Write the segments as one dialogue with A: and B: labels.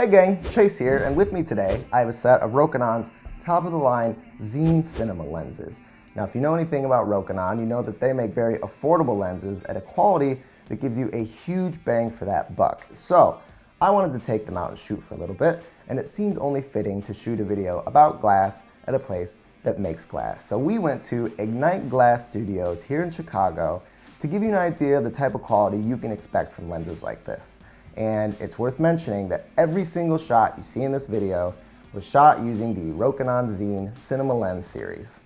A: Hey gang, Chase here, and with me today I have a set of Rokinon's top-of-the-line Xeen Cinema lenses. Now if you know anything about Rokinon, you know that they make very affordable lenses at a quality that gives you a huge bang for that buck. So I wanted to take them out and shoot for a little bit, and it seemed only fitting to shoot a video about glass at a place that makes glass. So we went to Ignite Glass Studios here in Chicago to give you an idea of the type of quality you can expect from lenses like this. And it's worth mentioning that every single shot you see in this video was shot using the Rokinon Xeen Cinema Lens series.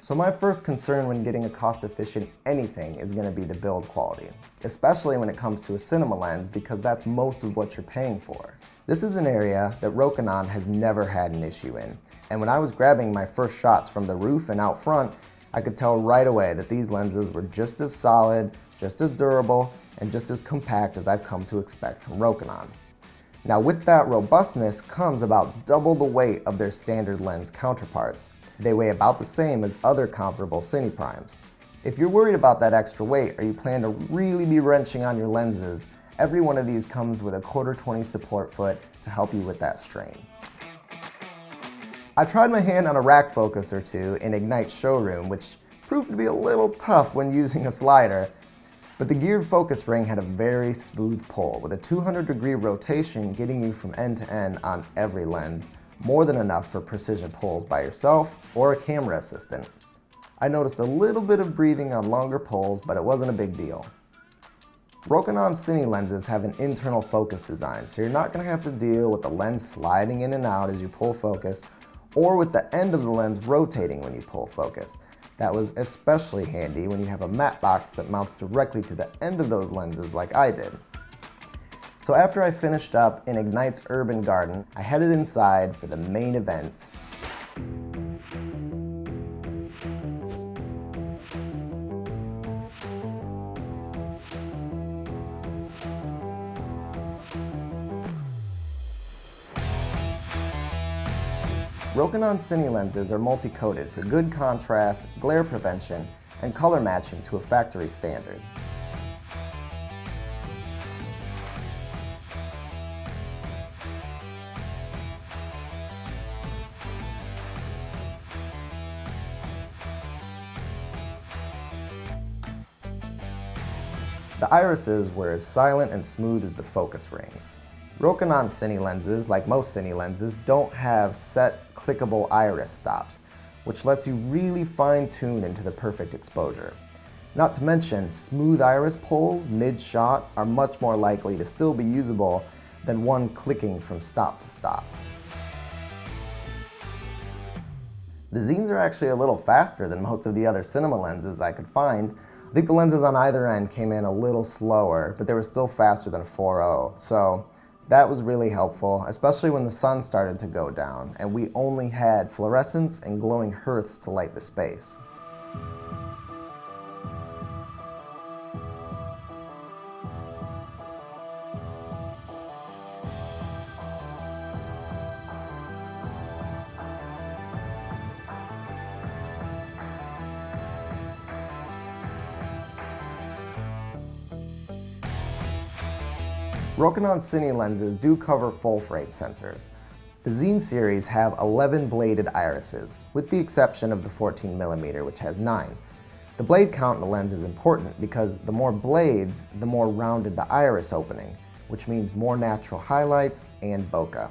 A: So my first concern when getting a cost-efficient anything is going to be the build quality, especially when it comes to a cinema lens because that's most of what you're paying for. This is an area that Rokinon has never had an issue in, and when I was grabbing my first shots from the roof and out front, I could tell right away that these lenses were just as solid, just as durable, and just as compact as I've come to expect from Rokinon. Now with that robustness comes about double the weight of their standard lens counterparts. They weigh about the same as other comparable Cine Primes. If you're worried about that extra weight or you plan to really be wrenching on your lenses, every one of these comes with a 1/4-20 support foot to help you with that strain. I tried my hand on a rack focus or two in Ignite's showroom, which proved to be a little tough when using a slider, but the geared focus ring had a very smooth pull with a 200-degree rotation getting you from end to end on every lens, more than enough for precision pulls by yourself or a camera assistant. I noticed a little bit of breathing on longer pulls, but it wasn't a big deal. Rokinon Cine lenses have an internal focus design, so you're not going to have to deal with the lens sliding in and out as you pull focus, or with the end of the lens rotating when you pull focus. That was especially handy when you have a matte box that mounts directly to the end of those lenses like I did. So after I finished up in Ignite's Urban Garden, I headed inside for the main event. Rokinon Cine lenses are multi-coated for good contrast, glare prevention, and color matching to a factory standard. The irises were as silent and smooth as the focus rings. Rokinon Cine lenses, like most Cine lenses, don't have set clickable iris stops, which lets you really fine-tune into the perfect exposure. Not to mention, smooth iris pulls mid-shot are much more likely to still be usable than one clicking from stop to stop. The Xeens are actually a little faster than most of the other cinema lenses I could find. I think the lenses on either end came in a little slower, but they were still faster than a 4.0, so that was really helpful, especially when the sun started to go down and we only had fluorescence and glowing hearths to light the space. Rokinon Cine lenses do cover full-frame sensors. The Xeen series have 11 bladed irises, with the exception of the 14mm, which has 9. The blade count in the lens is important because the more blades, the more rounded the iris opening, which means more natural highlights and bokeh,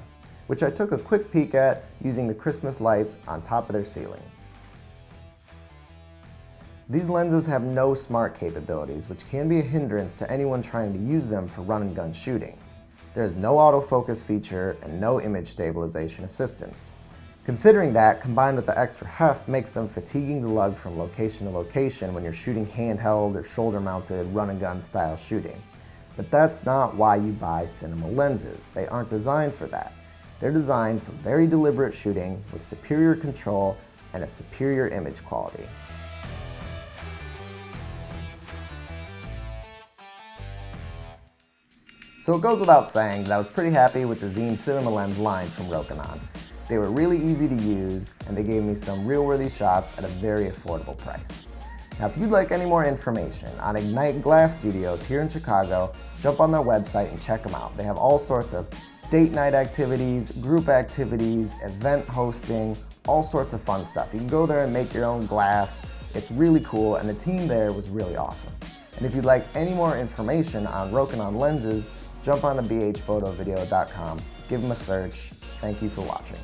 A: which I took a quick peek at using the Christmas lights on top of their ceiling. These lenses have no smart capabilities, which can be a hindrance to anyone trying to use them for run-and-gun shooting. There is no autofocus feature and no image stabilization assistance. Considering that, combined with the extra heft, makes them fatiguing to lug from location to location when you're shooting handheld or shoulder-mounted run-and-gun style shooting. But that's not why you buy cinema lenses. They aren't designed for that. They're designed for very deliberate shooting with superior control and a superior image quality. So it goes without saying that I was pretty happy with the Zine Cinema Lens line from Rokinon. They were really easy to use, and they gave me some reel-worthy shots at a very affordable price. Now, if you'd like any more information on Ignite Glass Studios here in Chicago, jump on their website and check them out. They have all sorts of date night activities, group activities, event hosting, all sorts of fun stuff. You can go there and make your own glass. It's really cool, and the team there was really awesome. And if you'd like any more information on Rokinon lenses, jump on to bhphotovideo.com, give them a search. Thank you for watching.